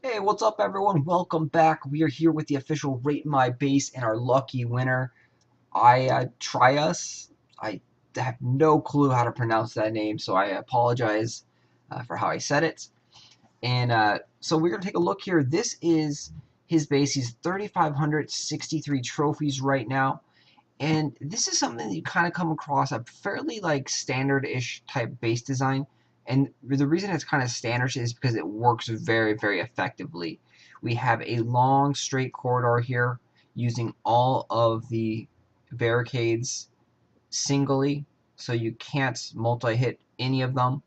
Hey, what's up, everyone? Welcome back. We are here with the official Rate My Base and our lucky winner, Itriaris. I have no clue how to pronounce that name, so I apologize for how I said it. And so we're going to take a look here. This is his base. He's 3,563 trophies right now. And this is something that you kind of come across a fairly like standard-ish type base design. And the reason it's kind of standard is because it works very, very effectively. We have a long straight corridor here using all of the barricades singly, so you can't multi-hit any of them.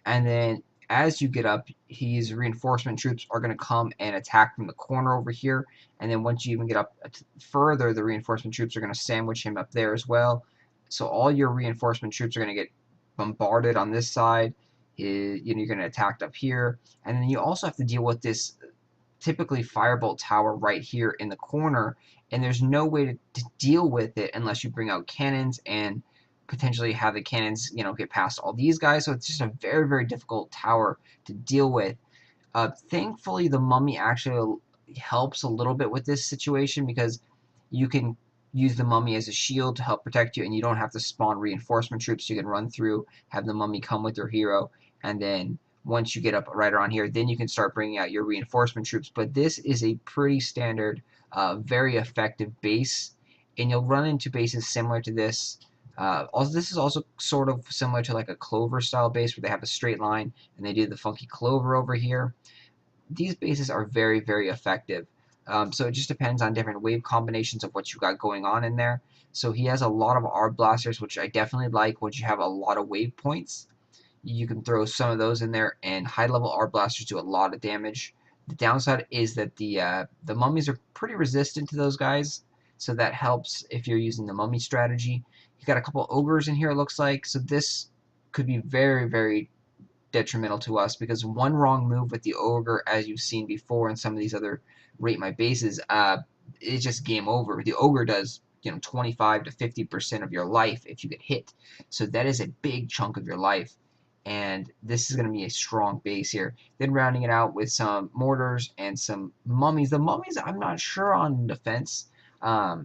And then as you get up, his reinforcement troops are going to come and attack from the corner over here. And then once you even get up further, the reinforcement troops are going to sandwich him up there as well. So all your reinforcement troops are going to get bombarded on this side. You're going to attack up here. And then you also have to deal with this typically firebolt tower right here in the corner, and there's no way to deal with it unless you bring out cannons and potentially have the cannons, get past all these guys. So it's just a very, very difficult tower to deal with. Thankfully, the mummy actually helps a little bit with this situation because you can use the mummy as a shield to help protect you, and you don't have to spawn reinforcement troops. You can run through, have the mummy come with your hero, and then once you get up right around here, then you can start bringing out your reinforcement troops. But this is a pretty standard, very effective base, and you'll run into bases similar to this. Also, this is also sort of similar to like a clover style base where they have a straight line and they do the funky clover over here. These bases are very, very effective. So it just depends on different wave combinations of what you got going on in there. So he has a lot of arb blasters, which I definitely like once you have a lot of wave points. You can throw some of those in there, and high level arb blasters do a lot of damage. The downside is that the mummies are pretty resistant to those guys, so that helps if you're using the mummy strategy. You got a couple ogres in here, it looks like, so this could be very, very detrimental to us because one wrong move with the ogre, as you've seen before in some of these other rate my bases, it's just game over. The ogre does 25 to 50% of your life if you get hit, so that is a big chunk of your life. And this is going to be a strong base here. Then rounding it out with some mortars and some mummies. The mummies, I'm not sure on defense. I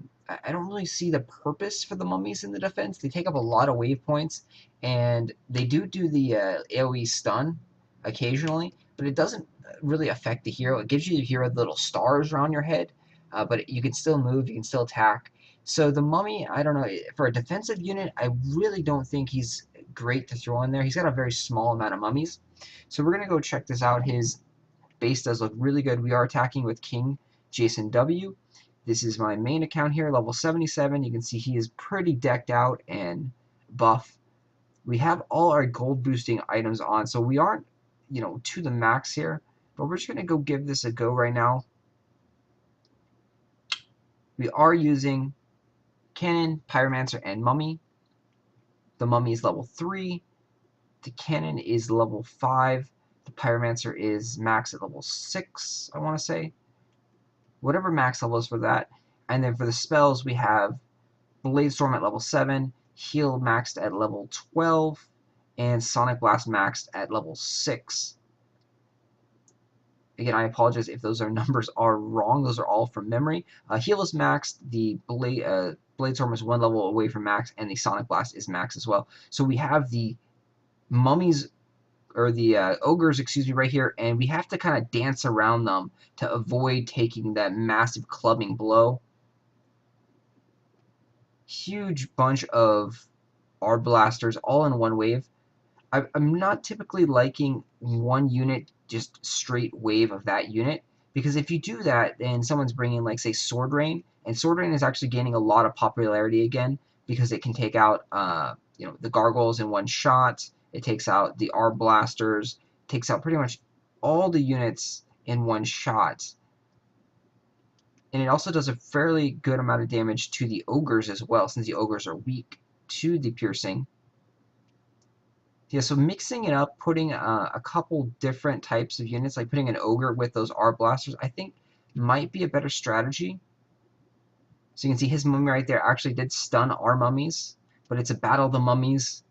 don't really see the purpose for the mummies in the defense. They take up a lot of wave points, and they do the AoE stun occasionally, but it doesn't really affect the hero. It gives you the hero the little stars around your head, but you can still move, you can still attack. So the mummy, I don't know, for a defensive unit, I really don't think he's great to throw in there. He's got a very small amount of mummies. So we're going to go check this out. His base does look really good. We are attacking with King Jason W. This is my main account here, level 77. You can see he is pretty decked out and buff. We have all our gold boosting items on, so we aren't, to the max here, but we're just going to go give this a go right now. We are using Cannon, Pyromancer, and Mummy. The Mummy is level 3. The Cannon is level 5. The Pyromancer is max at level 6, I want to say. Whatever max level is for that. And then for the spells, we have Blade Storm at level 7, Heal maxed at level 12, and Sonic Blast maxed at level 6. Again, I apologize if those numbers are wrong. Those are all from memory. Heal is maxed. The Blade Storm is one level away from max, and the Sonic Blast is max as well. So we have the mummies, or the ogres, excuse me, right here, and we have to kind of dance around them to avoid taking that massive clubbing blow. Huge bunch of arb blasters all in one wave. I'm not typically liking one unit, just straight wave of that unit, because if you do that, then someone's bringing, like, say, Sword Rain, and Sword Rain is actually gaining a lot of popularity again because it can take out, the gargoyles in one shot. It takes out the arb blasters, takes out pretty much all the units in one shot. And it also does a fairly good amount of damage to the ogres as well, since the ogres are weak to the piercing. Yeah, so mixing it up, putting a couple different types of units, like putting an ogre with those arb blasters, I think might be a better strategy. So you can see his mummy right there actually did stun our mummies, but it's a battle of the mummies.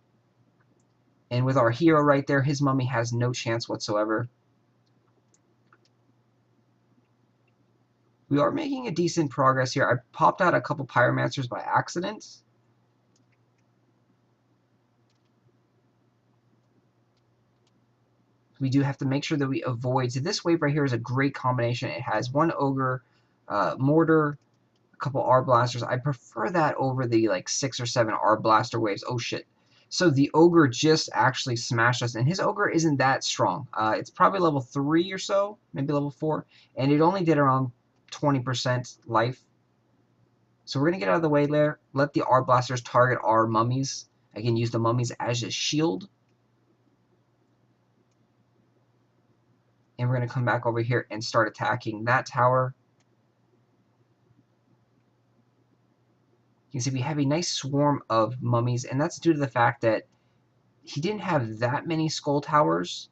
And with our hero right there, his mummy has no chance whatsoever. We are making a decent progress here. I popped out a couple pyromancers by accident. We do have to make sure that we avoid. So this wave right here is a great combination. It has one ogre, mortar, a couple R blasters. I prefer that over the like 6 or 7 R blaster waves. Oh shit. So the ogre just actually smashed us, and his ogre isn't that strong. It's probably level 3 or so, maybe level 4, and it only did around 20% life. So we're going to get out of the way there, let the R blasters target our mummies. I can use the mummies as a shield. And we're going to come back over here and start attacking that tower. You can see we have a nice swarm of mummies, and that's due to the fact that he didn't have that many skull towers,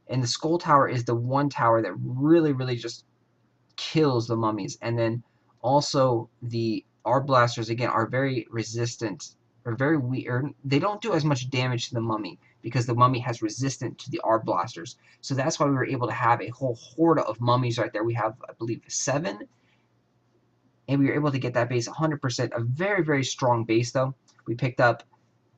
and the skull tower is the one tower that really just kills the mummies. And then also the R blasters again are very resistant, or very weird. They don't do as much damage to the mummy because the mummy has resistance to the R blasters. So that's why we were able to have a whole horde of mummies right there. We have, I believe, 7. And we were able to get that base 100%. A very strong base, though. We picked up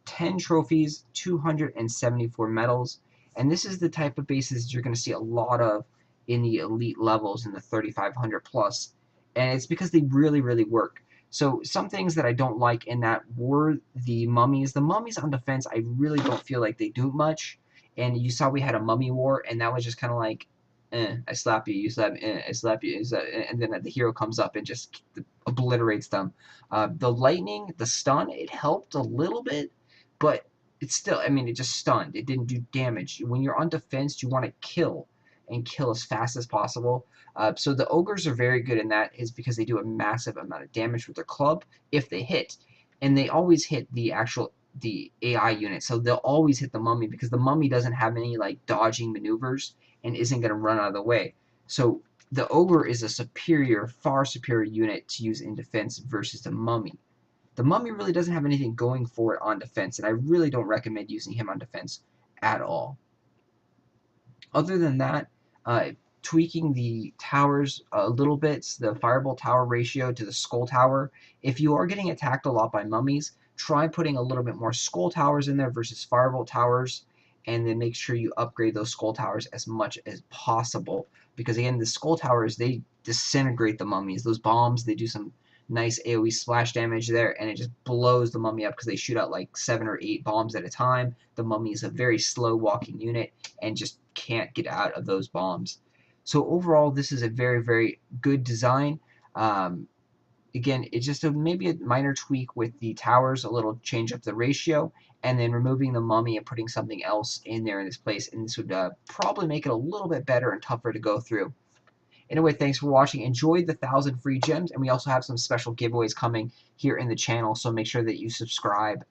10 trophies, 274 medals. And this is the type of bases you're going to see a lot of in the elite levels, in the 3,500 plus. And it's because they really work. So some things that I don't like in that were the mummies. The mummies on defense, I really don't feel like they do much. And you saw we had a mummy war, and that was just kind of like, I slap you, you slap me, I slap you, and then the hero comes up and just obliterates them. The lightning, the stun, it helped a little bit, but it's still, I mean, it just stunned. It didn't do damage. When you're on defense, you want to kill, and kill as fast as possible. So the ogres are very good in that, is because they do a massive amount of damage with their club if they hit, and they always hit the AI unit. So they'll always hit the mummy because the mummy doesn't have any like dodging maneuvers and isn't going to run out of the way. So the ogre is a far superior unit to use in defense versus the mummy. The mummy really doesn't have anything going for it on defense, and I really don't recommend using him on defense at all. Other than that, tweaking the towers a little bit, the fireball tower ratio to the skull tower. If you are getting attacked a lot by mummies, try putting a little bit more skull towers in there versus fireball towers, and then make sure you upgrade those skull towers as much as possible. Because again, the skull towers, they disintegrate the mummies. Those bombs, they do some nice AoE splash damage there, and it just blows the mummy up because they shoot out like 7 or 8 bombs at a time. The mummy is a very slow walking unit and just can't get out of those bombs. So overall, this is a very good design. Again, it's just maybe a minor tweak with the towers, a little change up the ratio, and then removing the mummy and putting something else in there in this place. And this would probably make it a little bit better and tougher to go through. Anyway, thanks for watching. Enjoy the 1,000 free gems, and we also have some special giveaways coming here in the channel, so make sure that you subscribe.